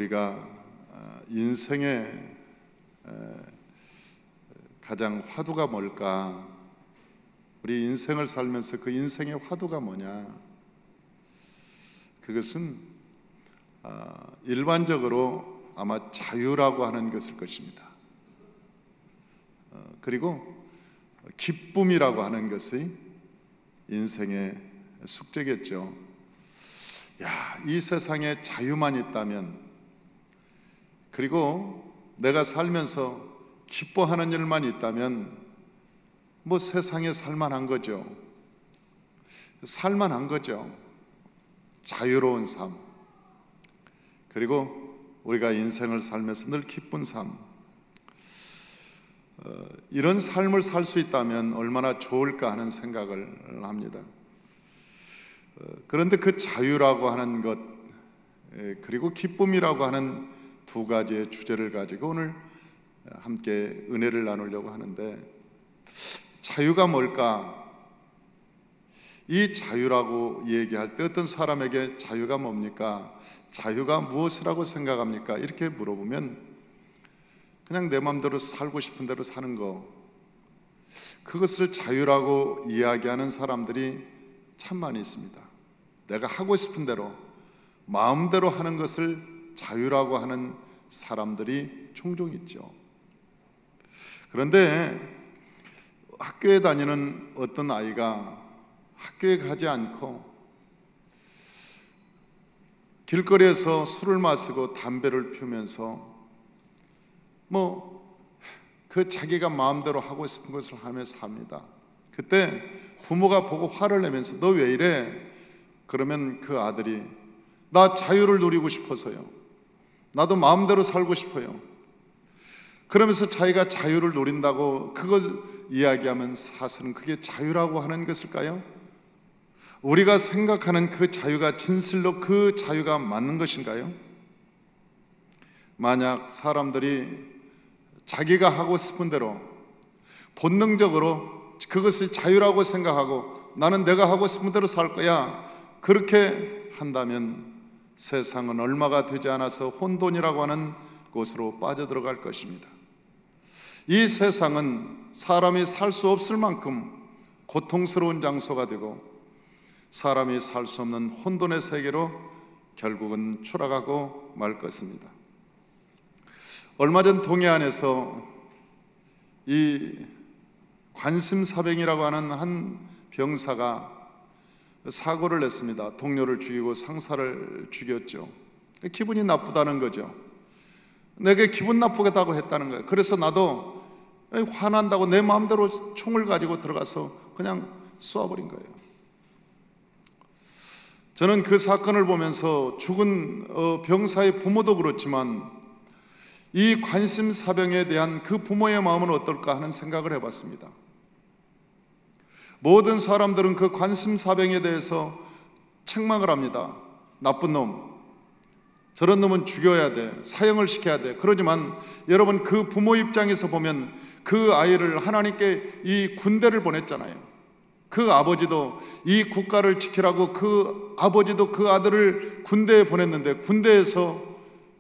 우리가 인생의 가장 화두가 뭘까? 우리 인생을 살면서 그 인생의 화두가 뭐냐? 그것은 일반적으로 아마 자유라고 하는 것일 것입니다. 그리고 기쁨이라고 하는 것이 인생의 숙제겠죠. 이 세상에 자유만 있다면, 그리고 내가 살면서 기뻐하는 일만 있다면 뭐 세상에 살만한 거죠. 살만한 거죠. 자유로운 삶, 그리고 우리가 인생을 살면서 늘 기쁜 삶, 이런 삶을 살 수 있다면 얼마나 좋을까 하는 생각을 합니다. 그런데 그 자유라고 하는 것, 그리고 기쁨이라고 하는 두 가지의 주제를 가지고 오늘 함께 은혜를 나누려고 하는데, 자유가 뭘까? 이 자유라고 얘기할 때 어떤 사람에게 자유가 뭡니까? 자유가 무엇이라고 생각합니까? 이렇게 물어보면 그냥 내 마음대로 살고 싶은 대로 사는 거, 그것을 자유라고 이야기하는 사람들이 참 많이 있습니다. 내가 하고 싶은 대로 마음대로 하는 것을 자유라고 하는 사람들이 종종 있죠. 그런데 학교에 다니는 어떤 아이가 학교에 가지 않고 길거리에서 술을 마시고 담배를 피우면서 그 자기가 마음대로 하고 싶은 것을 하며 삽니다. 그때 부모가 보고 화를 내면서 너 왜 이래? 그러면 그 아들이 나 자유를 누리고 싶어서요, 나도 마음대로 살고 싶어요, 그러면서 자기가 자유를 누린다고 그걸 이야기하면 사실은 그게 자유라고 하는 것일까요? 우리가 생각하는 그 자유가 진실로 그 자유가 맞는 것인가요? 만약 사람들이 자기가 하고 싶은 대로 본능적으로 그것이 자유라고 생각하고 나는 내가 하고 싶은 대로 살 거야, 그렇게 한다면 세상은 얼마가 되지 않아서 혼돈이라고 하는 곳으로 빠져들어갈 것입니다. 이 세상은 사람이 살 수 없을 만큼 고통스러운 장소가 되고 사람이 살 수 없는 혼돈의 세계로 결국은 추락하고 말 것입니다. 얼마 전 동해안에서 이 관심사병이라고 하는 한 병사가 사고를 냈습니다. 동료를 죽이고 상사를 죽였죠. 기분이 나쁘다는 거죠. 내게 기분 나쁘겠다고 했다는 거예요. 그래서 나도 화난다고 내 마음대로 총을 가지고 들어가서 그냥 쏘아버린 거예요. 저는 그 사건을 보면서 죽은 병사의 부모도 그렇지만 이 관심사병에 대한 그 부모의 마음은 어떨까 하는 생각을 해봤습니다. 모든 사람들은 그 관심사병에 대해서 책망을 합니다. 나쁜 놈, 저런 놈은 죽여야 돼, 사형을 시켜야 돼. 그러지만 여러분, 그 부모 입장에서 보면 그 아이를 하나님께 이 군대를 보냈잖아요. 그 아버지도 이 국가를 지키라고 그 아버지도 그 아들을 군대에 보냈는데, 군대에서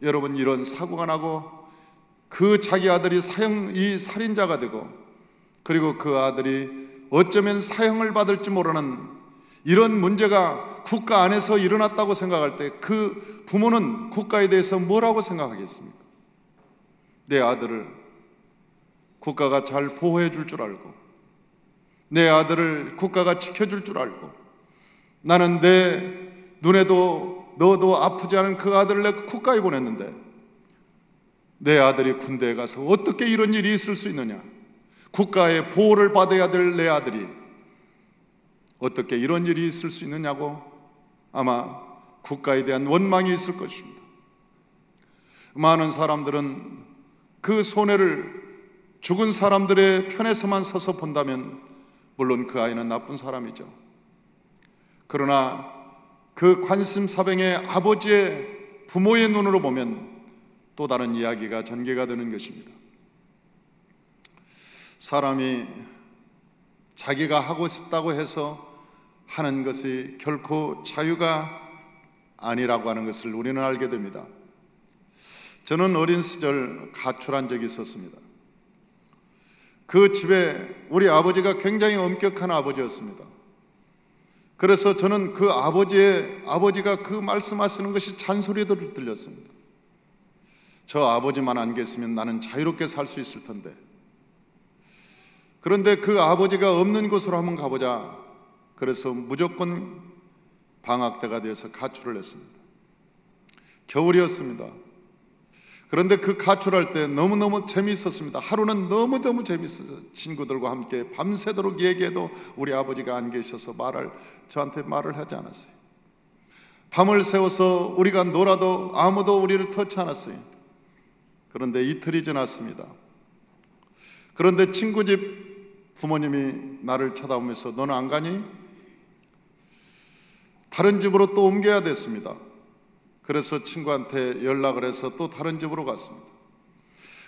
여러분 이런 사고가 나고 그 자기 아들이 이 살인자가 되고, 그리고 그 아들이 어쩌면 사형을 받을지 모르는 이런 문제가 국가 안에서 일어났다고 생각할 때 그 부모는 국가에 대해서 뭐라고 생각하겠습니까? 내 아들을 국가가 잘 보호해 줄 줄 알고, 내 아들을 국가가 지켜줄 줄 알고, 나는 내 눈에도 너도 아프지 않은 그 아들을 내 국가에 보냈는데 내 아들이 군대에 가서 어떻게 이런 일이 있을 수 있느냐, 국가의 보호를 받아야 될 내 아들이 어떻게 이런 일이 있을 수 있느냐고 아마 국가에 대한 원망이 있을 것입니다. 많은 사람들은 그 손해를 죽은 사람들의 편에서만 서서 본다면 물론 그 아이는 나쁜 사람이죠. 그러나 그 관심사병의 아버지의 부모의 눈으로 보면 또 다른 이야기가 전개가 되는 것입니다. 사람이 자기가 하고 싶다고 해서 하는 것이 결코 자유가 아니라고 하는 것을 우리는 알게 됩니다. 저는 어린 시절 가출한 적이 있었습니다. 그 집에 우리 아버지가 굉장히 엄격한 아버지였습니다. 그래서 저는 그 아버지가 그 말씀하시는 것이 잔소리로 들렸습니다. 저 아버지만 안 계시면 나는 자유롭게 살 수 있을 텐데. 그런데 그 아버지가 없는 곳으로 한번 가보자. 그래서 무조건 방학 때가 되어서 가출을 했습니다. 겨울이었습니다. 그런데 그 가출할 때 너무너무 재미있었습니다. 하루는 너무너무 재미있어요. 친구들과 함께 밤새도록 얘기해도 우리 아버지가 안 계셔서 저한테 말을 하지 않았어요. 밤을 새워서 우리가 놀아도 아무도 우리를 터치 않았어요. 그런데 이틀이 지났습니다. 그런데 친구 집 부모님이 나를 쳐다보면서 너는 안 가니? 다른 집으로 또 옮겨야 됐습니다. 그래서 친구한테 연락을 해서 또 다른 집으로 갔습니다.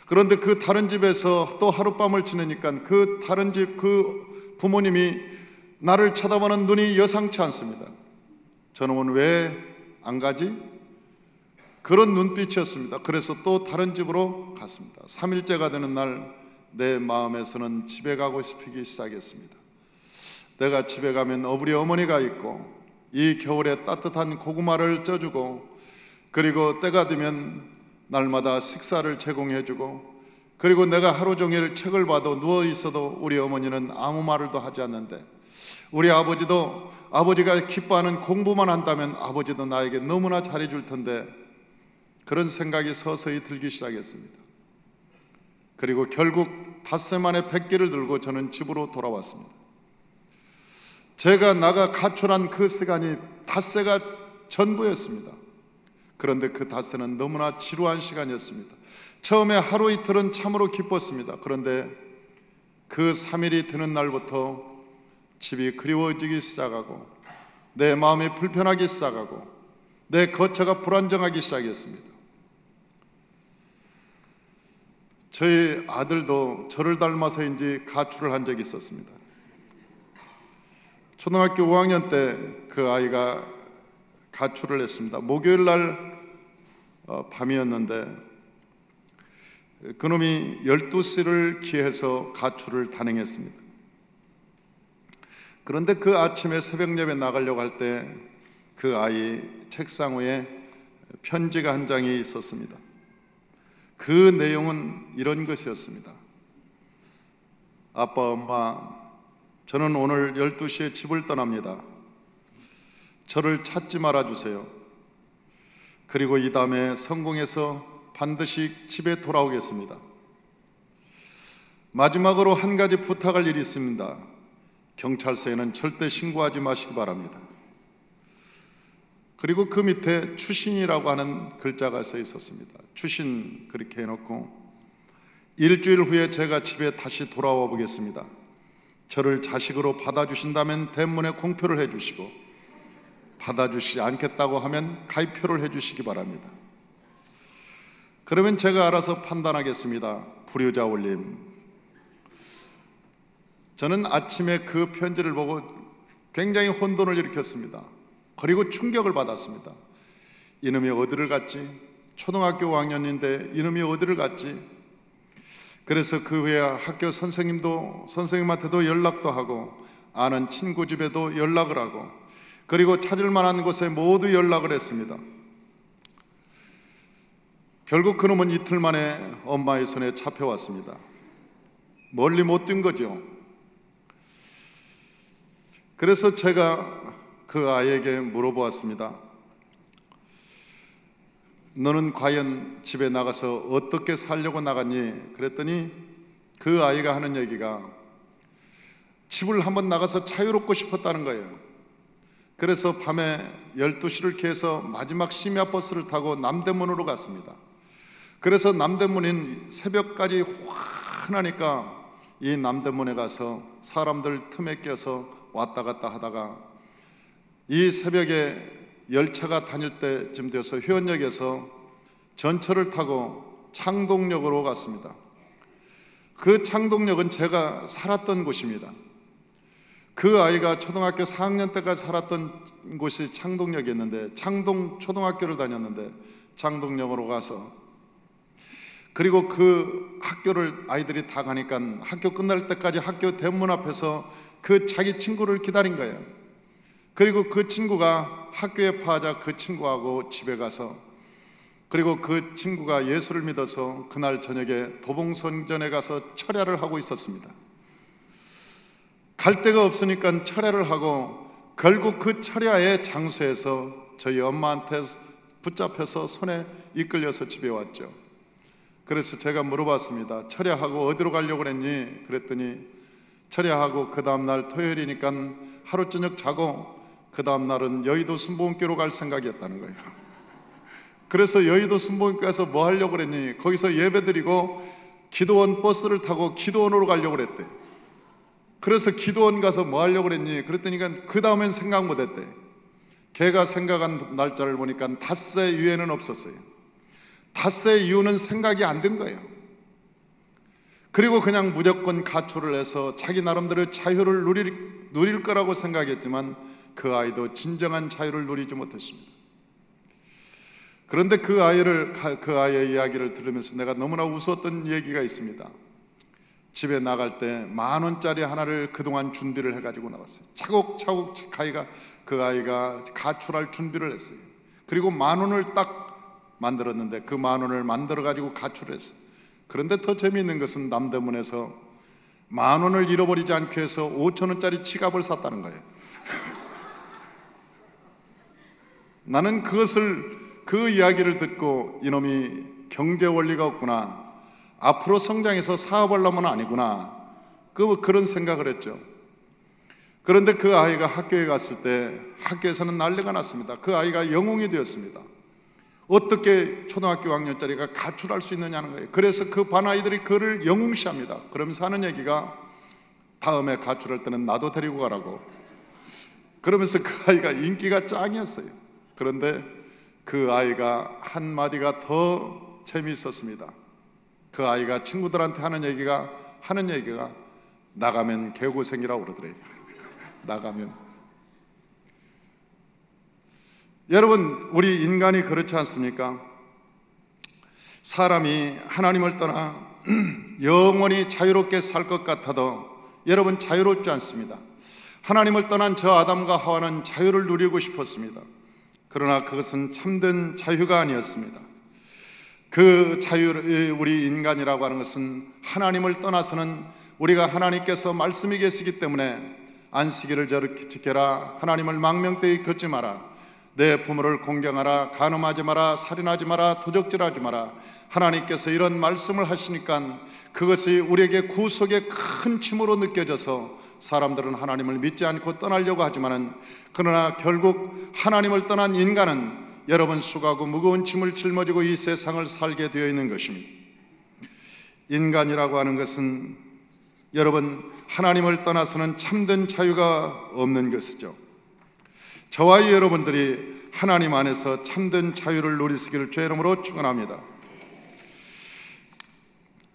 그런데 그 다른 집에서 또 하룻밤을 지내니까 그 다른 집 그 부모님이 나를 쳐다보는 눈이 여상치 않습니다. 저놈은 왜 안 가지? 그런 눈빛이었습니다. 그래서 또 다른 집으로 갔습니다. 3일째가 되는 날 내 마음에서는 집에 가고 싶기 시작했습니다. 내가 집에 가면 우리 어머니가 있고 이 겨울에 따뜻한 고구마를 쪄주고 그리고 때가 되면 날마다 식사를 제공해주고 그리고 내가 하루 종일 책을 봐도 누워있어도 우리 어머니는 아무 말도 하지 않는데 우리 아버지가 기뻐하는 공부만 한다면 아버지도 나에게 너무나 잘해줄 텐데 그런 생각이 서서히 들기 시작했습니다. 그리고 결국 닷새 만에 백기를 들고 저는 집으로 돌아왔습니다. 제가 나가 가출한 그 시간이 닷새가 전부였습니다. 그런데 그 닷새는 너무나 지루한 시간이었습니다. 처음에 하루 이틀은 참으로 기뻤습니다. 그런데 그 3일이 되는 날부터 집이 그리워지기 시작하고 내 마음이 불편하기 시작하고 내 거처가 불안정하기 시작했습니다. 저희 아들도 저를 닮아서인지 가출을 한 적이 있었습니다. 초등학교 5학년 때 그 아이가 가출을 했습니다. 목요일 날 밤이었는데 그놈이 12시를 기해서 가출을 단행했습니다. 그런데 그 아침에 새벽 예배 나가려고 할 때 그 아이 책상 위에 편지가 한 장이 있었습니다. 그 내용은 이런 것이었습니다. 아빠, 엄마, 저는 오늘 12시에 집을 떠납니다. 저를 찾지 말아주세요. 그리고 이 다음에 성공해서 반드시 집에 돌아오겠습니다. 마지막으로 한 가지 부탁할 일이 있습니다. 경찰서에는 절대 신고하지 마시기 바랍니다. 그리고 그 밑에 추신이라고 하는 글자가 써 있었습니다. 추신 그렇게 해놓고 일주일 후에 제가 집에 다시 돌아와 보겠습니다. 저를 자식으로 받아주신다면 대문에 공표를 해주시고 받아주시지 않겠다고 하면 가입표를 해주시기 바랍니다. 그러면 제가 알아서 판단하겠습니다. 불효자 올림. 저는 아침에 그 편지를 보고 굉장히 혼돈을 일으켰습니다. 그리고 충격을 받았습니다. 이놈이 어디를 갔지? 초등학교 5학년인데 이놈이 어디를 갔지? 그래서 그 후에 학교 선생님한테도 연락도 하고 아는 친구 집에도 연락을 하고 그리고 찾을 만한 곳에 모두 연락을 했습니다. 결국 그놈은 이틀 만에 엄마의 손에 잡혀왔습니다. 멀리 못 뛴 거죠. 그래서 제가 그 아이에게 물어보았습니다. 너는 과연 집에 나가서 어떻게 살려고 나갔니? 그랬더니 그 아이가 하는 얘기가 집을 한번 나가서 자유롭고 싶었다는 거예요. 그래서 밤에 12시를 캐서 마지막 심야버스를 타고 남대문으로 갔습니다. 그래서 남대문인 새벽까지 환하니까 이 남대문에 가서 사람들 틈에 껴서 왔다 갔다 하다가 이 새벽에 열차가 다닐 때쯤 되어서 회원역에서 전철을 타고 창동역으로 갔습니다. 그 창동역은 제가 살았던 곳입니다. 그 아이가 초등학교 4학년 때까지 살았던 곳이 창동역이었는데 창동 초등학교를 다녔는데 창동역으로 가서 그리고 그 학교를 아이들이 다 가니까 학교 끝날 때까지 학교 대문 앞에서 그 자기 친구를 기다린 거예요. 그리고 그 친구가 학교에 파자 그 친구하고 집에 가서, 그리고 그 친구가 예수를 믿어서 그날 저녁에 도봉성전에 가서 철야를 하고 있었습니다. 갈 데가 없으니까 철야를 하고 결국 그 철야의 장소에서 저희 엄마한테 붙잡혀서 손에 이끌려서 집에 왔죠. 그래서 제가 물어봤습니다. 철야하고 어디로 가려고 그랬니? 그랬더니 철야하고 그 다음날 토요일이니까 하루 저녁 자고 그 다음날은 여의도 순복음교로 갈 생각이었다는 거예요. 그래서 여의도 순복음교에서 뭐 하려고 그랬니? 거기서 예배드리고 기도원 버스를 타고 기도원으로 가려고 그랬대. 그래서 기도원 가서 뭐 하려고 그랬니? 그랬더니 그 다음엔 생각 못 했대. 걔가 생각한 날짜를 보니까 닷새 이후에는 없었어요. 닷새 이후는 생각이 안 든 거예요. 그리고 그냥 무조건 가출을 해서 자기 나름대로 자유를 누릴 거라고 생각했지만 그 아이도 진정한 자유를 누리지 못했습니다. 그런데 그 아이의 이야기를 들으면서 내가 너무나 웃었던 얘기가 있습니다. 집에 나갈 때 10,000원짜리 하나를 그동안 준비를 해가지고 나갔어요. 차곡차곡 그 아이가 가출할 준비를 했어요. 그리고 10,000원을 딱 만들었는데 그 10,000원을 만들어가지고 가출을 했어요. 그런데 더 재미있는 것은 남대문에서 10,000원을 잃어버리지 않기 위해서 5,000원짜리 지갑을 샀다는 거예요. 나는 그 이야기를 듣고 이놈이 경제 원리가 없구나, 앞으로 성장해서 사업을 하면 아니구나, 그런 생각을 했죠. 그런데 그 아이가 학교에 갔을 때 학교에서는 난리가 났습니다. 그 아이가 영웅이 되었습니다. 어떻게 초등학교 학년짜리가 가출할 수 있느냐는 거예요. 그래서 그 반 아이들이 그를 영웅시합니다. 그러면서 하는 얘기가 다음에 가출할 때는 나도 데리고 가라고. 그러면서 그 아이가 인기가 짱이었어요. 그런데 그 아이가 한마디가 더 재미있었습니다. 그 아이가 친구들한테 하는 얘기가 나가면 개고생이라고 그러더래요. 나가면. 여러분, 우리 인간이 그렇지 않습니까? 사람이 하나님을 떠나 영원히 자유롭게 살 것 같아도 여러분, 자유롭지 않습니다. 하나님을 떠난 저 아담과 하와는 자유를 누리고 싶었습니다. 그러나 그것은 참된 자유가 아니었습니다. 그 자유를, 우리 인간이라고 하는 것은 하나님을 떠나서는 우리가 하나님께서 말씀이 계시기 때문에 안식일을 지켜라, 하나님을 망명되이 걷지 마라, 내 부모를 공경하라, 간음하지 마라, 살인하지 마라, 도적질하지 마라, 하나님께서 이런 말씀을 하시니까 그것이 우리에게 구속의 큰 짐으로 느껴져서 사람들은 하나님을 믿지 않고 떠나려고 하지만은, 그러나 결국 하나님을 떠난 인간은 여러분 수고하고 무거운 짐을 짊어지고 이 세상을 살게 되어 있는 것입니다. 인간이라고 하는 것은 여러분 하나님을 떠나서는 참된 자유가 없는 것이죠. 저와 여러분들이 하나님 안에서 참된 자유를 누리시기를 주의 이름으로 축원합니다.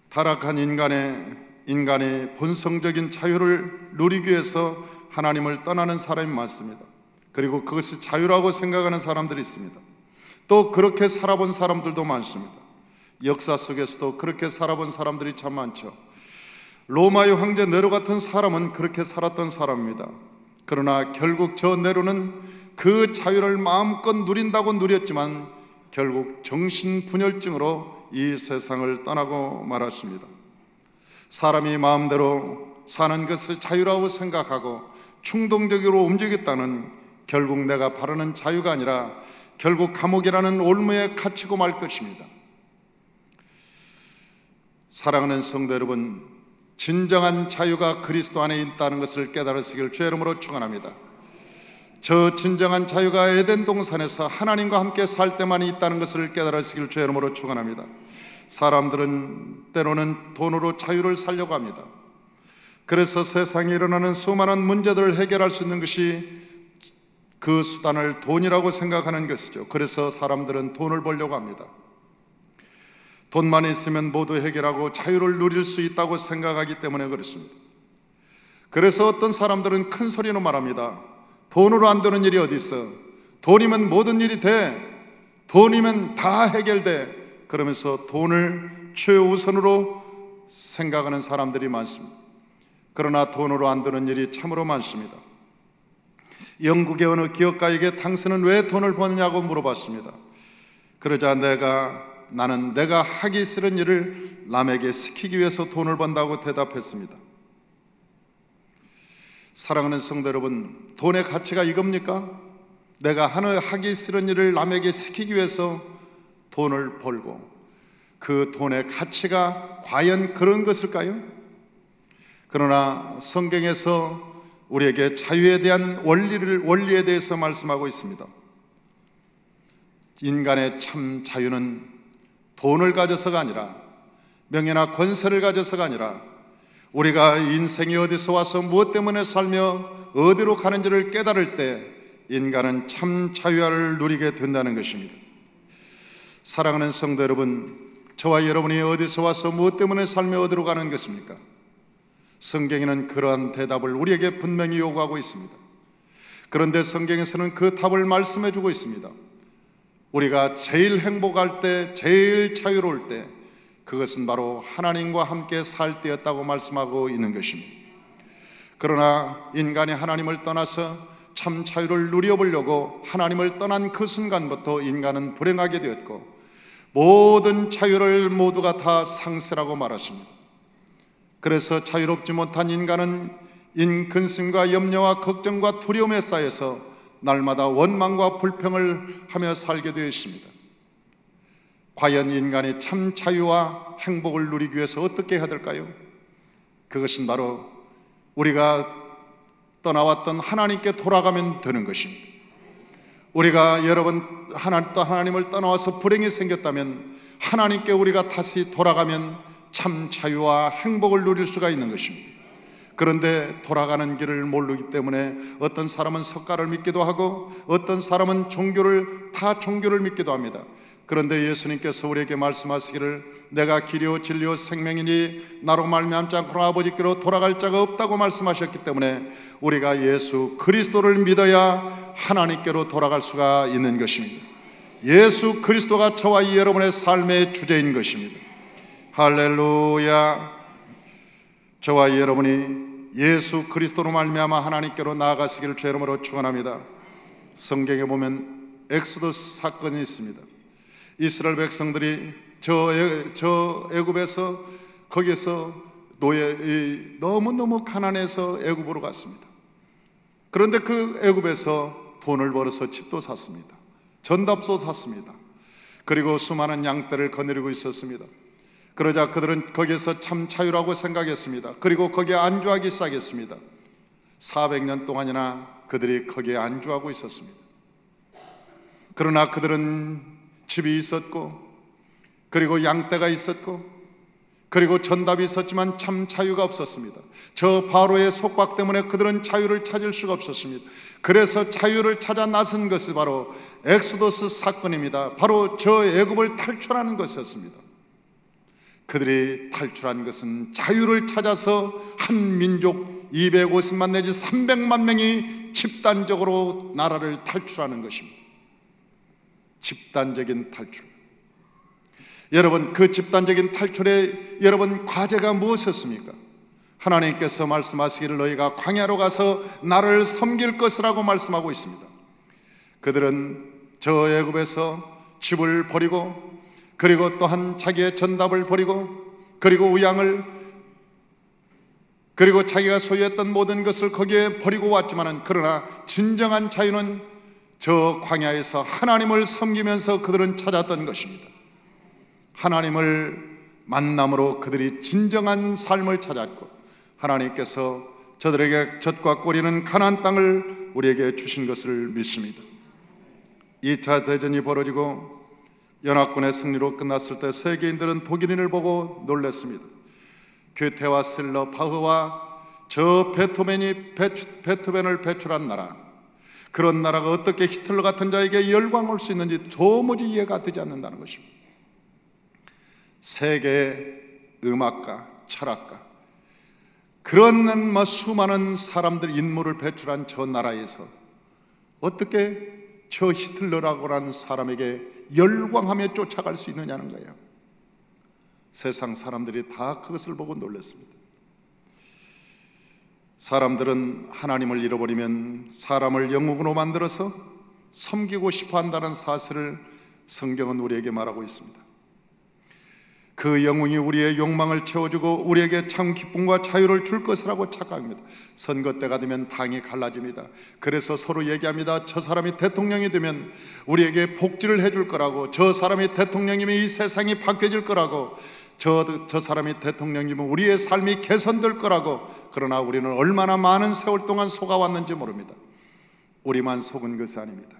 타락한 인간의 본성적인 자유를 누리기 위해서 하나님을 떠나는 사람이 많습니다. 그리고 그것이 자유라고 생각하는 사람들이 있습니다. 또 그렇게 살아본 사람들도 많습니다. 역사 속에서도 그렇게 살아본 사람들이 참 많죠. 로마의 황제 네로 같은 사람은 그렇게 살았던 사람입니다. 그러나 결국 저 네로는 그 자유를 마음껏 누린다고 누렸지만 결국 정신분열증으로 이 세상을 떠나고 말았습니다. 사람이 마음대로 사는 것을 자유라고 생각하고 충동적으로 움직였다는, 결국 내가 바라는 자유가 아니라 결국 감옥이라는 올무에 갇히고 말 것입니다. 사랑하는 성도 여러분, 진정한 자유가 그리스도 안에 있다는 것을 깨달으시길 주의 이름으로 축원합니다. 저 진정한 자유가 에덴 동산에서 하나님과 함께 살 때만 있다는 것을 깨달으시길 주의 이름으로 축원합니다. 사람들은 때로는 돈으로 자유를 살려고 합니다. 그래서 세상에 일어나는 수많은 문제들을 해결할 수 있는 것이 그 수단을 돈이라고 생각하는 것이죠. 그래서 사람들은 돈을 벌려고 합니다. 돈만 있으면 모두 해결하고 자유를 누릴 수 있다고 생각하기 때문에 그렇습니다. 그래서 어떤 사람들은 큰 소리로 말합니다. 돈으로 안 되는 일이 어디 있어? 돈이면 모든 일이 돼. 돈이면 다 해결돼. 그러면서 돈을 최우선으로 생각하는 사람들이 많습니다. 그러나 돈으로 안 되는 일이 참으로 많습니다. 영국의 어느 기업가에게 당신은 왜 돈을 버느냐고 물어봤습니다. 그러자 나는 내가 하기 싫은 일을 남에게 시키기 위해서 돈을 번다고 대답했습니다. 사랑하는 성도 여러분, 돈의 가치가 이겁니까? 내가 하기 싫은 일을 남에게 시키기 위해서 돈을 벌고 그 돈의 가치가 과연 그런 것일까요? 그러나 성경에서 우리에게 자유에 대한 원리에 대해서 말씀하고 있습니다. 인간의 참 자유는 돈을 가져서가 아니라, 명예나 권세를 가져서가 아니라, 우리가 인생이 어디서 와서 무엇 때문에 살며 어디로 가는지를 깨달을 때 인간은 참 자유를 누리게 된다는 것입니다. 사랑하는 성도 여러분, 저와 여러분이 어디서 와서 무엇 때문에 살며 어디로 가는 것입니까? 성경에는 그러한 대답을 우리에게 분명히 요구하고 있습니다. 그런데 성경에서는 그 답을 말씀해 주고 있습니다. 우리가 제일 행복할 때, 제일 자유로울 때, 그것은 바로 하나님과 함께 살 때였다고 말씀하고 있는 것입니다. 그러나 인간이 하나님을 떠나서 참 자유를 누려보려고 하나님을 떠난 그 순간부터 인간은 불행하게 되었고, 모든 자유를 모두가 다 상실하고 말았습니다. 그래서 자유롭지 못한 인간은 근심과 염려와 걱정과 두려움에 쌓여서 날마다 원망과 불평을 하며 살게 되어 있습니다. 과연 인간이 참 자유와 행복을 누리기 위해서 어떻게 해야 될까요? 그것은 바로 우리가 떠나왔던 하나님께 돌아가면 되는 것입니다. 우리가 여러분 하나님을 떠나와서 불행이 생겼다면 하나님께 우리가 다시 돌아가면 참 자유와 행복을 누릴 수가 있는 것입니다. 그런데 돌아가는 길을 모르기 때문에 어떤 사람은 석가를 믿기도 하고 어떤 사람은 다 종교를 믿기도 합니다. 그런데 예수님께서 우리에게 말씀하시기를 내가 길이요 진리요 생명이니 나로 말미암지 않고는 아버지께로 돌아갈 자가 없다고 말씀하셨기 때문에 우리가 예수 그리스도를 믿어야 하나님께로 돌아갈 수가 있는 것입니다. 예수 그리스도가 저와 여러분의 삶의 주제인 것입니다. 할렐루야. 저와 여러분이 예수 그리스도로 말미암아 하나님께로 나아가시기를 주의 이름으로 축원합니다. 성경에 보면 엑소더스 사건이 있습니다. 이스라엘 백성들이 저 애굽에서 거기에서 너무너무 가난해서 애굽으로 갔습니다. 그런데 그 애굽에서 돈을 벌어서 집도 샀습니다. 전답소 샀습니다. 그리고 수많은 양떼를 거느리고 있었습니다. 그러자 그들은 거기에서 참 자유라고 생각했습니다. 그리고 거기에 안주하기 시작했습니다. 400년 동안이나 그들이 거기에 안주하고 있었습니다. 그러나 그들은 집이 있었고 그리고 양떼가 있었고 그리고 전답이 있었지만 참 자유가 없었습니다. 저 바로의 속박 때문에 그들은 자유를 찾을 수가 없었습니다. 그래서 자유를 찾아 나선 것이 바로 엑소더스 사건입니다. 바로 저 애굽을 탈출하는 것이었습니다. 그들이 탈출한 것은 자유를 찾아서 한 민족 250만 내지 300만 명이 집단적으로 나라를 탈출하는 것입니다. 집단적인 탈출. 여러분, 그 집단적인 탈출의 여러분 과제가 무엇이었습니까? 하나님께서 말씀하시기를 너희가 광야로 가서 나를 섬길 것이라고 말씀하고 있습니다. 그들은 저 애굽에서 집을 버리고 그리고 또한 자기의 전답을 버리고 그리고 우양을 그리고 자기가 소유했던 모든 것을 거기에 버리고 왔지만은 그러나 진정한 자유는 저 광야에서 하나님을 섬기면서 그들은 찾았던 것입니다. 하나님을 만남으로 그들이 진정한 삶을 찾았고 하나님께서 저들에게 젖과 꿀이는 가나안 땅을 우리에게 주신 것을 믿습니다. 2차 대전이 벌어지고 연합군의 승리로 끝났을 때 세계인들은 독일인을 보고 놀랐습니다. 괴테와 실러, 바흐와 저 베토벤을 배출한 나라, 그런 나라가 어떻게 히틀러 같은 자에게 열광할 수 있는지 도무지 이해가 되지 않는다는 것입니다. 세계의 음악가, 철학가, 그런 수많은 사람들 인물을 배출한 저 나라에서 어떻게 저 히틀러라고 하는 사람에게 열광하며 쫓아갈 수 있느냐는 거예요. 세상 사람들이 다 그것을 보고 놀랐습니다. 사람들은 하나님을 잃어버리면 사람을 영웅으로 만들어서 섬기고 싶어 한다는 사실을 성경은 우리에게 말하고 있습니다. 그 영웅이 우리의 욕망을 채워주고 우리에게 참 기쁨과 자유를 줄 것이라고 착각합니다. 선거 때가 되면 당이 갈라집니다. 그래서 서로 얘기합니다. 저 사람이 대통령이 되면 우리에게 복지를 해줄 거라고, 저 사람이 대통령이면 이 세상이 바뀌어질 거라고, 저 사람이 대통령이면 우리의 삶이 개선될 거라고. 그러나 우리는 얼마나 많은 세월 동안 속아왔는지 모릅니다. 우리만 속은 것이 아닙니다.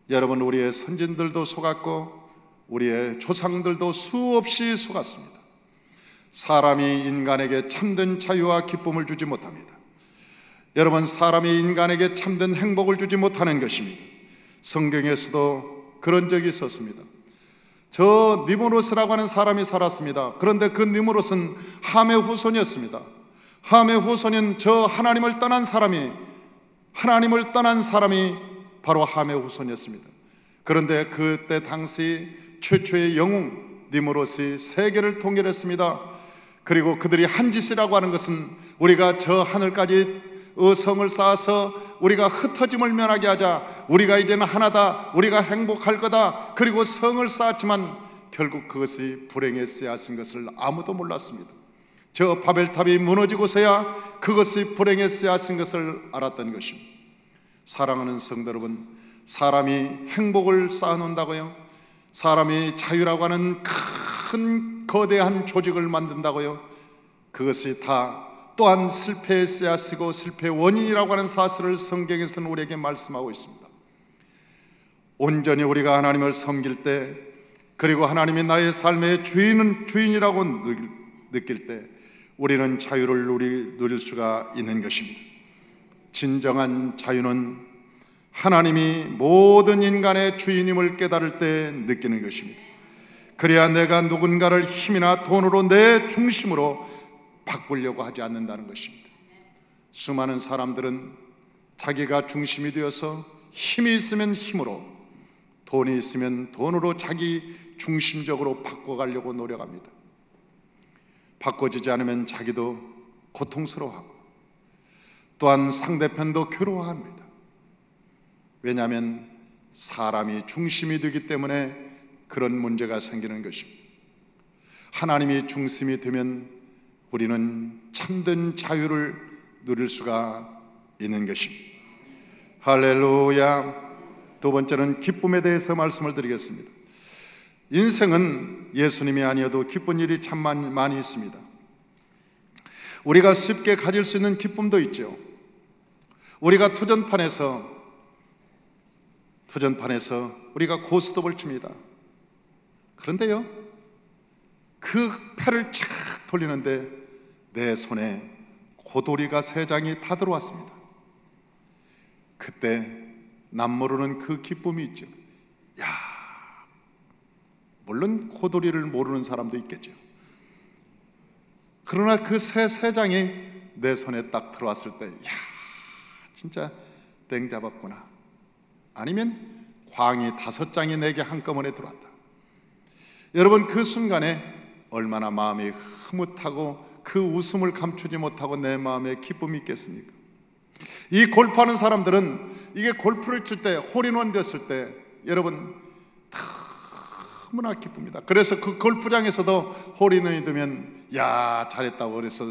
여러분, 우리의 선진들도 속았고 우리의 조상들도 수없이 속았습니다. 사람이 인간에게 참된 자유와 기쁨을 주지 못합니다. 여러분, 사람이 인간에게 참된 행복을 주지 못하는 것입니다. 성경에서도 그런 적이 있었습니다. 저 니무롯이라고 하는 사람이 살았습니다. 그런데 그 니무롯은 함의 후손이었습니다. 함의 후손인 저 하나님을 떠난 사람이 바로 함의 후손이었습니다. 그런데 그때 당시 최초의 영웅 니무롯이 세계를 통일했습니다. 그리고 그들이 한 짓이라고 하는 것은 우리가 저 하늘까지 성을 쌓아서 우리가 흩어짐을 면하게 하자, 우리가 이제는 하나다, 우리가 행복할 거다, 그리고 성을 쌓았지만 결국 그것이 불행에 쓰여진 것을 아무도 몰랐습니다. 저 바벨탑이 무너지고서야 그것이 불행에 쓰여진 것을 알았던 것입니다. 사랑하는 성도 여러분, 사람이 행복을 쌓아놓는다고요? 사람이 자유라고 하는 큰 거대한 조직을 만든다고요? 그것이 다 또한 실패의 씨앗이고 실패의 원인이라고 하는 사실을 성경에서는 우리에게 말씀하고 있습니다. 온전히 우리가 하나님을 섬길 때, 그리고 하나님이 나의 삶의 주인이라고 느낄 때 우리는 자유를 누릴 수가 있는 것입니다. 진정한 자유는 하나님이 모든 인간의 주인임을 깨달을 때 느끼는 것입니다. 그래야 내가 누군가를 힘이나 돈으로 내 중심으로 바꾸려고 하지 않는다는 것입니다. 수많은 사람들은 자기가 중심이 되어서 힘이 있으면 힘으로, 돈이 있으면 돈으로 자기 중심적으로 바꿔가려고 노력합니다. 바꿔지지 않으면 자기도 고통스러워하고 또한 상대편도 괴로워합니다. 왜냐하면 사람이 중심이 되기 때문에 그런 문제가 생기는 것입니다. 하나님이 중심이 되면 우리는 참된 자유를 누릴 수가 있는 것입니다. 할렐루야. 두 번째는 기쁨에 대해서 말씀을 드리겠습니다. 인생은 예수님이 아니어도 기쁜 일이 참 많이 있습니다. 우리가 쉽게 가질 수 있는 기쁨도 있죠. 우리가 투전판에서 우리가 고스톱을 칩니다. 그런데요, 그 패를 착 돌리는데 내 손에 고도리가 3장이 다 들어왔습니다. 그때 남 모르는 그 기쁨이 있죠. 야, 물론 고도리를 모르는 사람도 있겠죠. 그러나 그 3장이 내 손에 딱 들어왔을 때, 야, 진짜 땡 잡았구나. 아니면 광이 5장이 내게 한꺼번에 들어왔다. 여러분, 그 순간에 얼마나 마음이 흐뭇하고 그 웃음을 감추지 못하고 내 마음에 기쁨이 있겠습니까? 이 골프하는 사람들은 이게 골프를 칠 때 홀인원 됐을 때 여러분 너무나 기쁩니다. 그래서 그 골프장에서도 홀인원이 되면 야, 잘했다고 그래서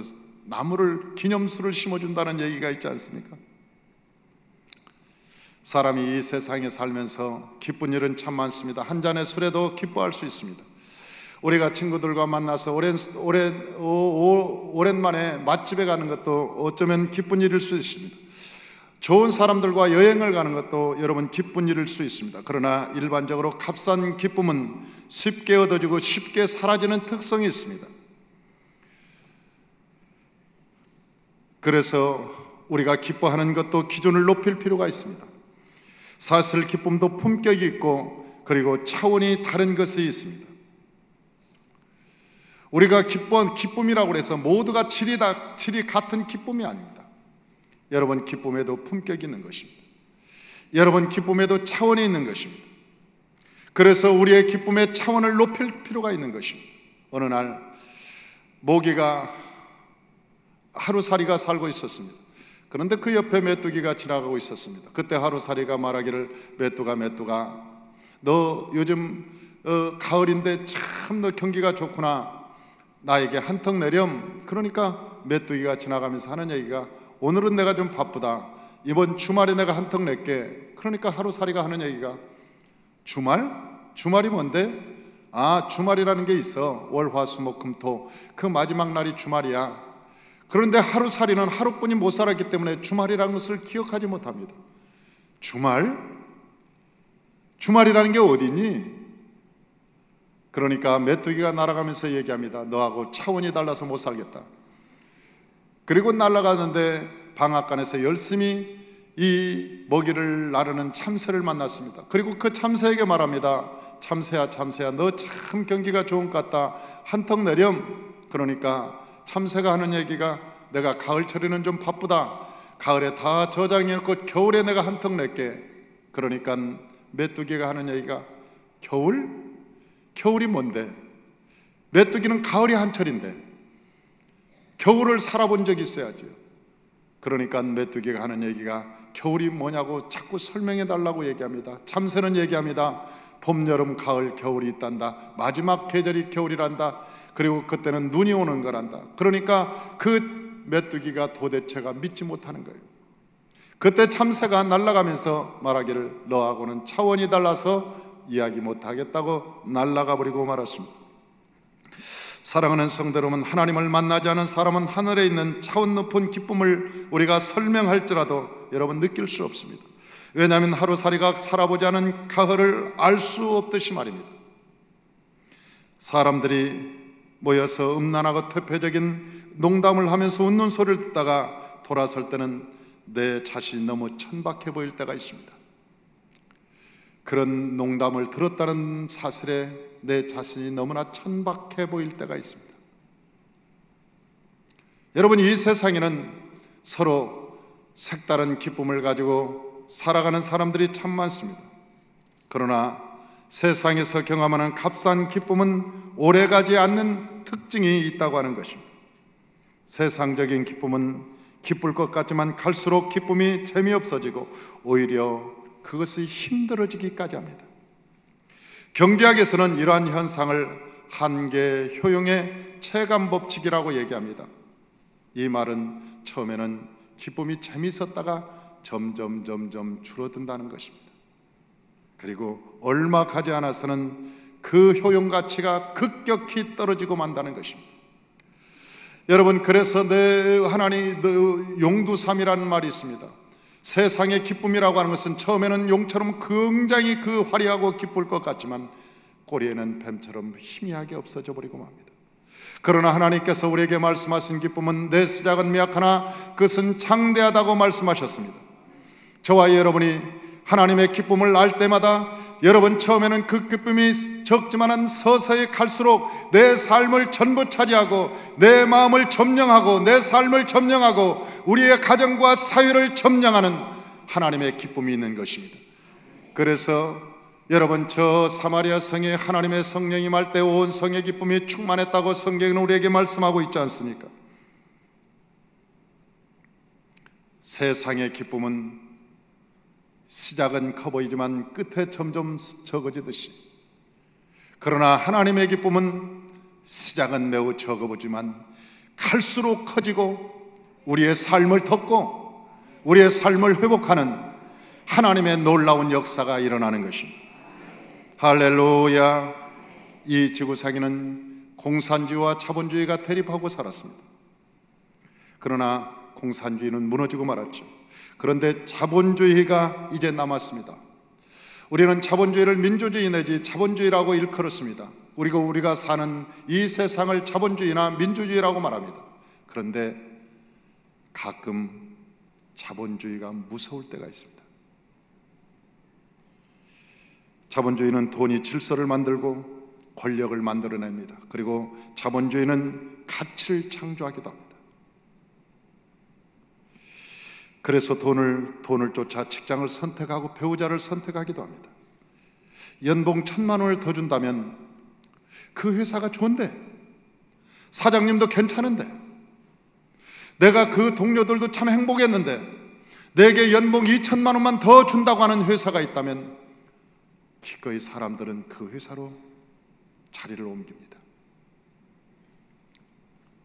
나무를 기념수를 심어준다는 얘기가 있지 않습니까? 사람이 이 세상에 살면서 기쁜 일은 참 많습니다. 한 잔의 술에도 기뻐할 수 있습니다. 우리가 친구들과 만나서 오랜만에 맛집에 가는 것도 어쩌면 기쁜 일일 수 있습니다. 좋은 사람들과 여행을 가는 것도 여러분 기쁜 일일 수 있습니다. 그러나 일반적으로 값싼 기쁨은 쉽게 얻어지고 쉽게 사라지는 특성이 있습니다. 그래서 우리가 기뻐하는 것도 기준을 높일 필요가 있습니다. 사실 기쁨도 품격이 있고 그리고 차원이 다른 것이 있습니다. 우리가 기쁨이라고 해서 모두가 질이 같은 기쁨이 아닙니다. 여러분, 기쁨에도 품격이 있는 것입니다. 여러분, 기쁨에도 차원이 있는 것입니다. 그래서 우리의 기쁨의 차원을 높일 필요가 있는 것입니다. 어느 날 모기가 하루살이가 살고 있었습니다. 그런데 그 옆에 메뚜기가 지나가고 있었습니다. 그때 하루살이가 말하기를, 메뚜가 너 요즘 가을인데 참 너 경기가 좋구나. 나에게 한턱 내렴. 그러니까 메뚜기가 지나가면서 하는 얘기가, 오늘은 내가 좀 바쁘다. 이번 주말에 내가 한턱 낼게. 그러니까 하루살이가 하는 얘기가, 주말? 주말이 뭔데? 아, 주말이라는 게 있어. 월, 화, 수, 목, 금, 토. 그 마지막 날이 주말이야. 그런데 하루살이는 하루뿐이 못 살았기 때문에 주말이라는 것을 기억하지 못합니다. 주말? 주말이라는 게 어디니? 그러니까 메뚜기가 날아가면서 얘기합니다. 너하고 차원이 달라서 못 살겠다. 그리고 날아가는데 방앗간에서 열심히 이 먹이를 나르는 참새를 만났습니다. 그리고 그 참새에게 말합니다. 참새야 너 참 경기가 좋은 것 같다. 한턱 내렴. 그러니까 참새가 하는 얘기가, 내가 가을철에는 좀 바쁘다. 가을에 다 저장해놓고 겨울에 내가 한턱 낼게. 그러니까 메뚜기가 하는 얘기가, 겨울? 겨울이 뭔데? 메뚜기는 가을이 한철인데 겨울을 살아본 적이 있어야죠. 그러니까 메뚜기가 하는 얘기가, 겨울이 뭐냐고 자꾸 설명해 달라고 얘기합니다. 참새는 얘기합니다. 봄, 여름, 가을, 겨울이 있단다. 마지막 계절이 겨울이란다. 그리고 그때는 눈이 오는 거란다. 그러니까 그 메뚜기가 도대체가 믿지 못하는 거예요. 그때 참새가 날아가면서 말하기를, 너하고는 차원이 달라서 이야기 못하겠다고 날아가 버리고 말았습니다. 사랑하는 성도 여러분, 하나님을 만나지 않은 사람은 하늘에 있는 차원 높은 기쁨을 우리가 설명할지라도 여러분 느낄 수 없습니다. 왜냐하면 하루살이가 살아보지 않은 가을을 알 수 없듯이 말입니다. 사람들이 모여서 음란하고 퇴폐적인 농담을 하면서 웃는 소리를 듣다가 돌아설 때는 내 자신이 너무 천박해 보일 때가 있습니다. 그런 농담을 들었다는 사실에 내 자신이 너무나 천박해 보일 때가 있습니다. 여러분, 이 세상에는 서로 색다른 기쁨을 가지고 살아가는 사람들이 참 많습니다. 그러나 세상에서 경험하는 값싼 기쁨은 오래가지 않는 특징이 있다고 하는 것입니다. 세상적인 기쁨은 기쁠 것 같지만 갈수록 기쁨이 재미없어지고 오히려 그것이 힘들어지기까지 합니다. 경제학에서는 이러한 현상을 한계 효용의 체감 법칙이라고 얘기합니다. 이 말은 처음에는 기쁨이 재미있었다가 점점 줄어든다는 것입니다. 그리고 얼마 가지 않아서는 그 효용 가치가 급격히 떨어지고 만다는 것입니다. 여러분, 그래서 하나님 용두삼이라는 말이 있습니다. 세상의 기쁨이라고 하는 것은 처음에는 용처럼 굉장히 화려하고 기쁠 것 같지만 꼬리에는 뱀처럼 희미하게 없어져 버리고 맙니다. 그러나 하나님께서 우리에게 말씀하신 기쁨은 내 시작은 미약하나 그것은 장대하다고 말씀하셨습니다. 저와 여러분이 하나님의 기쁨을 알 때마다 여러분, 처음에는 그 기쁨이 적지만은 서서히 갈수록 내 삶을 전부 차지하고 내 마음을 점령하고 내 삶을 점령하고 우리의 가정과 사회를 점령하는 하나님의 기쁨이 있는 것입니다. 그래서 여러분, 저 사마리아 성에 하나님의 성령이 임할 때 온 성의 기쁨이 충만했다고 성경은 우리에게 말씀하고 있지 않습니까? 세상의 기쁨은 시작은 커 보이지만 끝에 점점 적어지듯이, 그러나 하나님의 기쁨은 시작은 매우 적어 보지만 갈수록 커지고 우리의 삶을 덮고 우리의 삶을 회복하는 하나님의 놀라운 역사가 일어나는 것입니다. 할렐루야. 이 지구상에는 공산주의와 자본주의가 대립하고 살았습니다. 그러나 공산주의는 무너지고 말았죠. 그런데 자본주의가 이제 남았습니다. 우리는 자본주의를 민주주의 내지 자본주의라고 일컬었습니다. 우리가 사는 이 세상을 자본주의나 민주주의라고 말합니다. 그런데 가끔 자본주의가 무서울 때가 있습니다. 자본주의는 돈이 질서를 만들고 권력을 만들어냅니다. 그리고 자본주의는 가치를 창조하기도 합니다. 그래서 돈을 쫓아 직장을 선택하고 배우자를 선택하기도 합니다. 연봉 1,000만 원을 더 준다면 그 회사가 좋은데 사장님도 괜찮은데, 내가 그 동료들도 참 행복했는데 내게 연봉 2천만 원만 더 준다고 하는 회사가 있다면 기꺼이 사람들은 그 회사로 자리를 옮깁니다.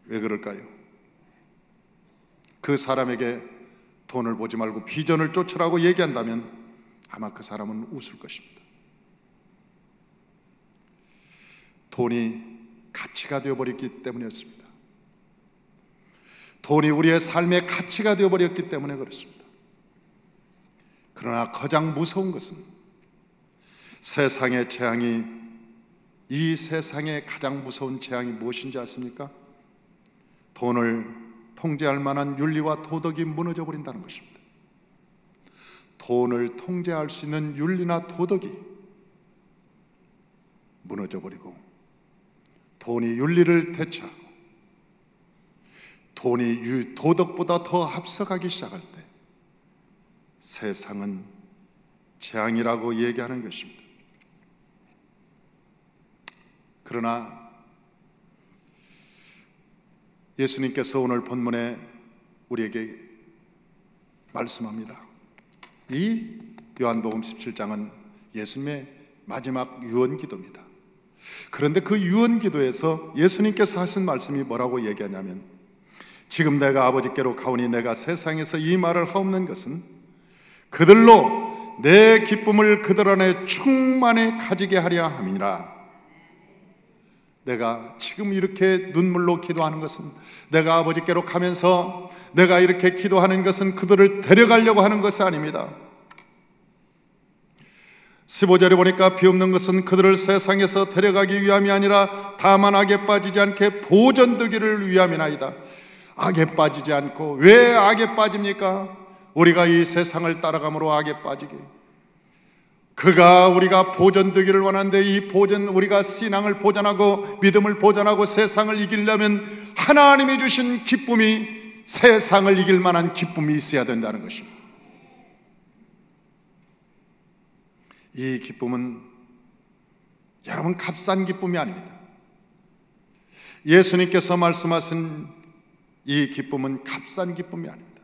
왜 그럴까요? 그 사람에게 돈을 보지 말고 비전을 쫓으라고 얘기한다면 아마 그 사람은 웃을 것입니다. 돈이 가치가 되어버렸기 때문이었습니다. 돈이 우리의 삶의 가치가 되어버렸기 때문에 그렇습니다. 그러나 가장 무서운 것은 세상의 재앙이, 이 세상의 가장 무서운 재앙이 무엇인지 아십니까? 돈을 통제할 만한 윤리와 도덕이 무너져 버린다는 것입니다. 돈을 통제할 수 있는 윤리나 도덕이 무너져 버리고 돈이 윤리를 대체하고 돈이 도덕보다 더 앞서가기 시작할 때 세상은 재앙이라고 얘기하는 것입니다. 그러나 예수님께서 오늘 본문에 우리에게 말씀합니다. 이 요한복음 17장은 예수님의 마지막 유언기도입니다. 그런데 그 유언기도에서 예수님께서 하신 말씀이 뭐라고 얘기하냐면, 지금 내가 아버지께로 가오니 내가 세상에서 이 말을 하옵는 것은 그들로 내 기쁨을 그들 안에 충만히 가지게 하려 함이니라. 내가 지금 이렇게 눈물로 기도하는 것은, 내가 아버지께로 가면서 내가 이렇게 기도하는 것은 그들을 데려가려고 하는 것이 아닙니다. 15절에 보니까 비옵는 것은 그들을 세상에서 데려가기 위함이 아니라 다만 악에 빠지지 않게 보존되기를 위함이나이다. 악에 빠지지 않고, 왜 악에 빠집니까? 우리가 이 세상을 따라감으로 악에 빠지게, 우리가 보존되기를 원하는데, 이 보존, 우리가 신앙을 보존하고 믿음을 보존하고 세상을 이기려면 하나님이 주신 기쁨이, 세상을 이길 만한 기쁨이 있어야 된다는 것입니다. 이 기쁨은 여러분 값싼 기쁨이 아닙니다. 예수님께서 말씀하신 이 기쁨은 값싼 기쁨이 아닙니다.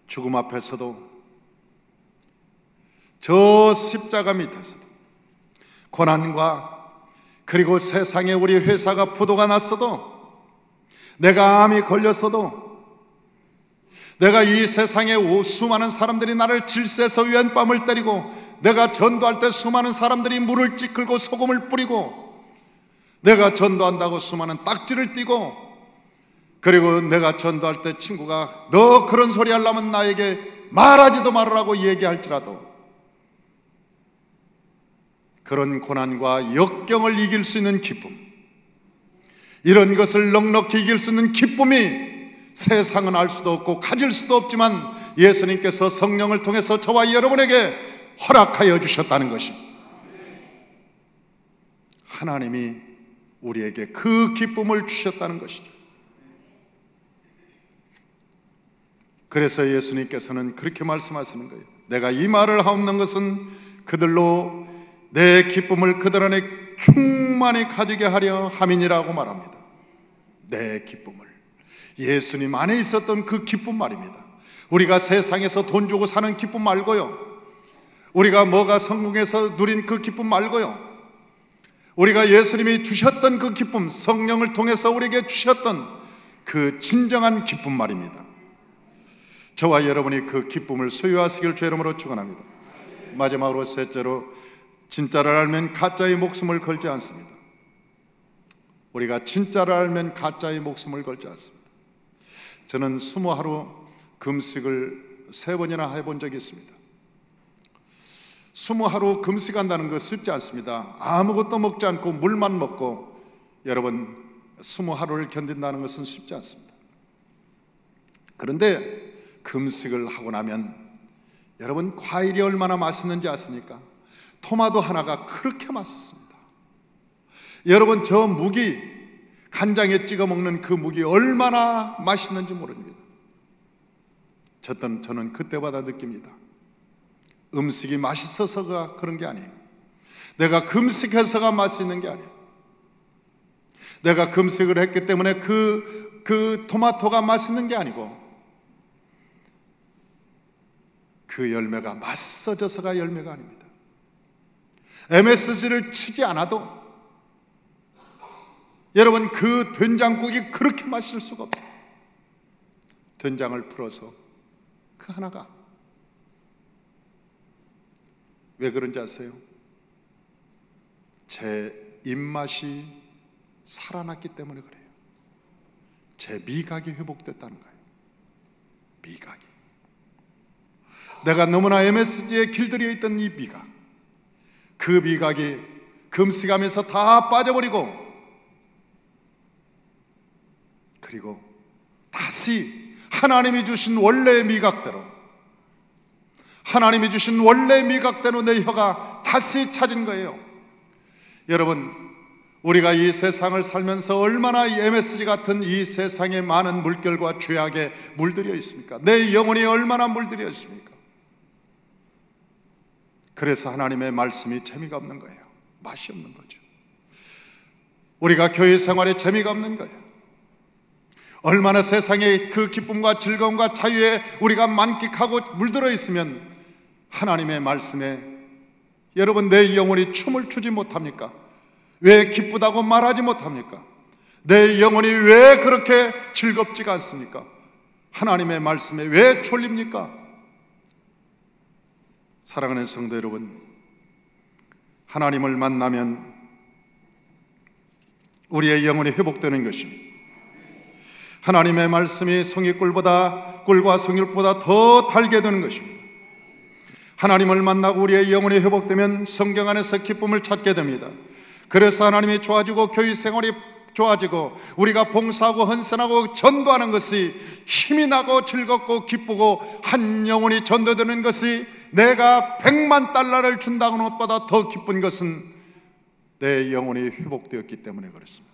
죽음 앞에서도, 저 십자가 밑에서도, 고난과 그리고 세상에 우리 회사가 부도가 났어도, 내가 암이 걸렸어도, 내가 이 세상에 수많은 사람들이 나를 질세해서 왼뺨을 때리고, 내가 전도할 때 수많은 사람들이 물을 찌끌고 소금을 뿌리고, 내가 전도한다고 수많은 딱지를 띠고, 그리고 내가 전도할 때 친구가 너 그런 소리 하려면 나에게 말하지도 말으라고 얘기할지라도, 그런 고난과 역경을 이길 수 있는 기쁨, 이런 것을 넉넉히 이길 수 있는 기쁨이 세상은 알 수도 없고 가질 수도 없지만 예수님께서 성령을 통해서 저와 여러분에게 허락하여 주셨다는 것입니다. 하나님이 우리에게 그 기쁨을 주셨다는 것이죠. 그래서 예수님께서는 그렇게 말씀하시는 거예요. 내가 이 말을 하옵는 것은 그들로 내 기쁨을 그들 안에 충만히 가지게 하려 함이니라고 말합니다. 내 기쁨을, 예수님 안에 있었던 그 기쁨 말입니다. 우리가 세상에서 돈 주고 사는 기쁨 말고요, 우리가 뭐가 성공해서 누린 그 기쁨 말고요, 우리가 예수님이 주셨던 그 기쁨, 성령을 통해서 우리에게 주셨던 그 진정한 기쁨 말입니다. 저와 여러분이 그 기쁨을 소유하시길 주의 이름으로 축원합니다. 마지막으로 셋째로, 진짜를 알면 가짜의 목숨을 걸지 않습니다. 우리가 진짜를 알면 가짜의 목숨을 걸지 않습니다. 저는 20하루 금식을 3번이나 해본 적이 있습니다. 20하루 금식한다는 거 쉽지 않습니다. 아무것도 먹지 않고 물만 먹고 여러분 20하루를 견딘다는 것은 쉽지 않습니다. 그런데 금식을 하고 나면 여러분 과일이 얼마나 맛있는지 아십니까? 토마토 하나가 그렇게 맛있습니다. 여러분 저 묵이, 간장에 찍어 먹는 그 묵이 얼마나 맛있는지 모릅니다. 저는 그때마다 느낍니다. 음식이 맛있어서가 그런 게 아니에요. 내가 금식해서가 맛있는 게 아니야. 내가 금식을 했기 때문에 그 토마토가 맛있는 게 아니고 그 열매가 맛있어져서가 열매가 아닙니다. MSG를 치지 않아도 여러분 그 된장국이 그렇게 맛있을 수가 없어요. 된장을 풀어서 그 하나가 왜 그런지 아세요? 제 입맛이 살아났기 때문에 그래요. 제 미각이 회복됐다는 거예요. 미각이. 내가 너무나 MSG에 길들여 있던 이 미각, 그 미각이 금식하면서 다 빠져버리고, 그리고 다시 하나님이 주신 원래의 미각대로, 하나님이 주신 원래의 미각대로 내 혀가 다시 찾은 거예요. 여러분, 우리가 이 세상을 살면서 얼마나 이 MSG 같은 이 세상에 많은 물결과 죄악에 물들여 있습니까? 내 영혼이 얼마나 물들여 있습니까? 그래서 하나님의 말씀이 재미가 없는 거예요. 맛이 없는 거죠. 우리가 교회 생활에 재미가 없는 거예요. 얼마나 세상의 그 기쁨과 즐거움과 자유에 우리가 만끽하고 물들어 있으면 하나님의 말씀에 여러분 내 영혼이 춤을 추지 못합니까? 왜 기쁘다고 말하지 못합니까? 내 영혼이 왜 그렇게 즐겁지가 않습니까? 하나님의 말씀에 왜 졸립니까? 사랑하는 성도 여러분, 하나님을 만나면 우리의 영혼이 회복되는 것입니다. 하나님의 말씀이 송이꿀보다, 꿀과 송이꿀보다 더 달게 되는 것입니다. 하나님을 만나고 우리의 영혼이 회복되면 성경 안에서 기쁨을 찾게 됩니다. 그래서 하나님이 좋아지고 교회 생활이 좋아지고 우리가 봉사하고 헌신하고 전도하는 것이 힘이 나고 즐겁고 기쁘고 한 영혼이 전도되는 것이 내가 100만 달러를 준다는 것보다 더 기쁜 것은 내 영혼이 회복되었기 때문에 그렇습니다.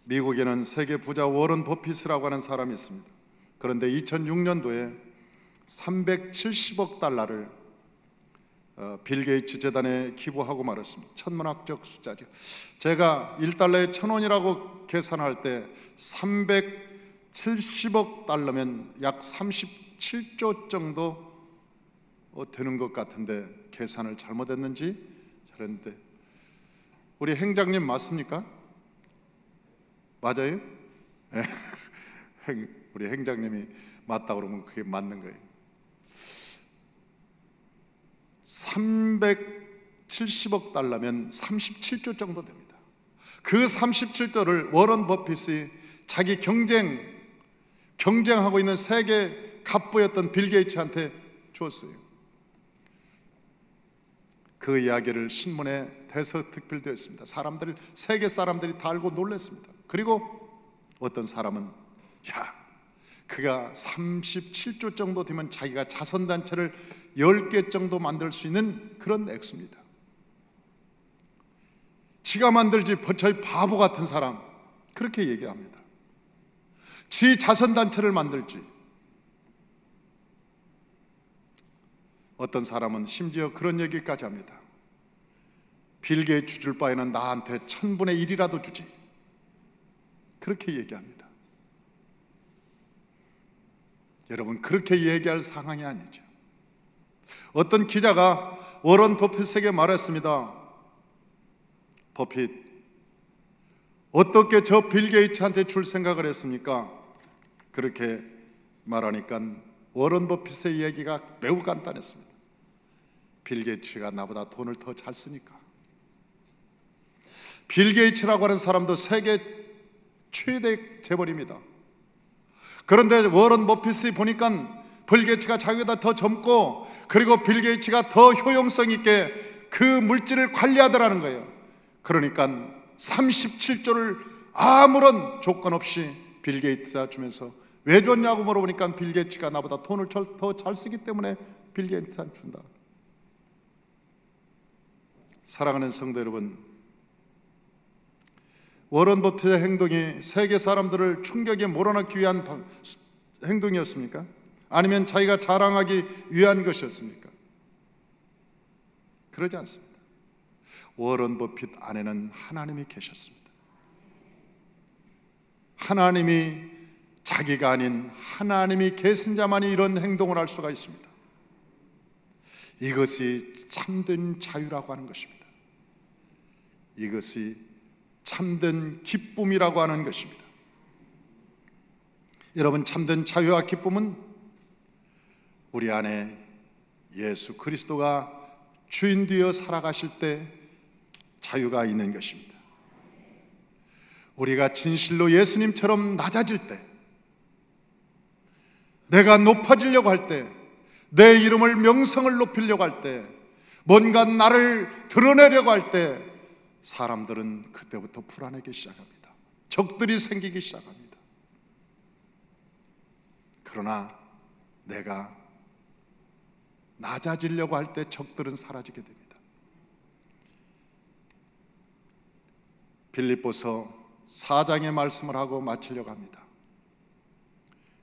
미국에는 세계 부자 워런 버핏이라고 하는 사람이 있습니다. 그런데 2006년도에 370억 달러를 빌 게이츠 재단에 기부하고 말았습니다. 천문학적 숫자죠. 제가 1달러에 1,000원이라고 계산할 때 370억 달러면 약 37조 정도 되는 것 같은데 계산을 잘못했는지 잘했는데 우리 행장님 맞습니까? 맞아요? 우리 행장님이 맞다 그러면 그게 맞는 거예요. 370억 달러면 37조 정도 됩니다. 그 37조를 워런 버핏이 자기 경쟁하고 있는 세계 갑부였던 빌 게이츠한테 주었어요. 그 이야기를 신문에 대서특필되었습니다. 세계 사람들이 다 알고 놀랐습니다. 그리고 어떤 사람은 그가 37조 정도 되면 자기가 자선단체를 10개 정도 만들 수 있는 그런 액수입니다. 지가 만들지 저희 바보 같은 사람 그렇게 얘기합니다. 지 자선단체를 만들지. 어떤 사람은 심지어 그런 얘기까지 합니다. 빌 게이츠 줄 바에는 나한테 1000분의 1이라도 주지. 그렇게 얘기합니다. 여러분, 그렇게 얘기할 상황이 아니죠. 어떤 기자가 워런 버핏에게 말했습니다. 버핏, 어떻게 저 빌 게이츠한테 줄 생각을 했습니까? 그렇게 말하니까 워런 버핏의 얘기가 매우 간단했습니다. 빌 게이츠가 나보다 돈을 더 잘 쓰니까. 빌 게이츠라고 하는 사람도 세계 최대 재벌입니다. 그런데 워런 버핏이 보니까 빌 게이츠가 자기보다 더 젊고 그리고 빌 게이츠가 더 효용성 있게 그 물질을 관리하더라는 거예요. 그러니까 37조를 아무런 조건 없이 빌 게이츠가 주면서 왜 줬냐고 물어보니까 빌 게이츠가 나보다 돈을 더 잘 쓰기 때문에 빌 게이츠한테 준다. 사랑하는 성도 여러분, 워런 버핏의 행동이 세계 사람들을 충격에 몰아넣기 위한 행동이었습니까? 아니면 자기가 자랑하기 위한 것이었습니까? 그러지 않습니다. 워런 버핏 안에는 하나님이 계셨습니다. 하나님이 자기가 아닌 하나님이 계신 자만이 이런 행동을 할 수가 있습니다. 이것이 참된 자유라고 하는 것입니다. 이것이 참된 기쁨이라고 하는 것입니다. 여러분, 참된 자유와 기쁨은 우리 안에 예수 그리스도가 주인 되어 살아가실 때 자유가 있는 것입니다. 우리가 진실로 예수님처럼 낮아질 때, 내가 높아지려고 할 때, 내 이름을 명성을 높이려고 할 때, 뭔가 나를 드러내려고 할 때, 사람들은 그때부터 불안하기 시작합니다. 적들이 생기기 시작합니다. 그러나 내가 낮아지려고 할 때 적들은 사라지게 됩니다. 빌립보서 4장의 말씀을 하고 마치려고 합니다.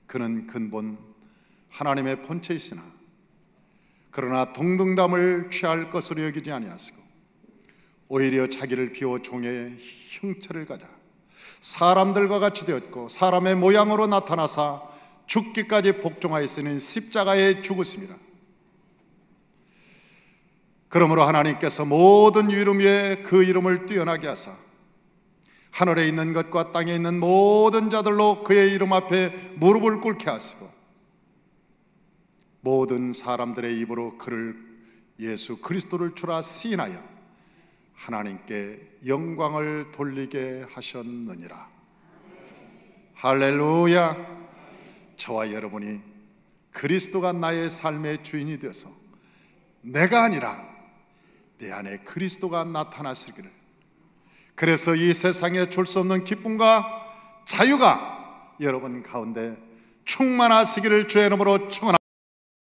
그는 근본 하나님의 본체이시나 그러나 동등담을 취할 것으로 여기지 아니하시고 오히려 자기를 비워 종의 형체를 가져 사람들과 같이 되었고 사람의 모양으로 나타나사 죽기까지 복종하였으니 십자가에 죽으심이라. 그러므로 하나님께서 모든 이름 위에 그 이름을 뛰어나게 하사 하늘에 있는 것과 땅에 있는 모든 자들로 그의 이름 앞에 무릎을 꿇게 하시고 모든 사람들의 입으로 그를 예수 그리스도를 주라 시인하여 하나님께 영광을 돌리게 하셨느니라. 할렐루야. 저와 여러분이 그리스도가 나의 삶의 주인이 되어서 내가 아니라 내 안에 그리스도가 나타나시기를, 그래서 이 세상에 줄 수 없는 기쁨과 자유가 여러분 가운데 충만하시기를 주의 이름으로 축원합니다.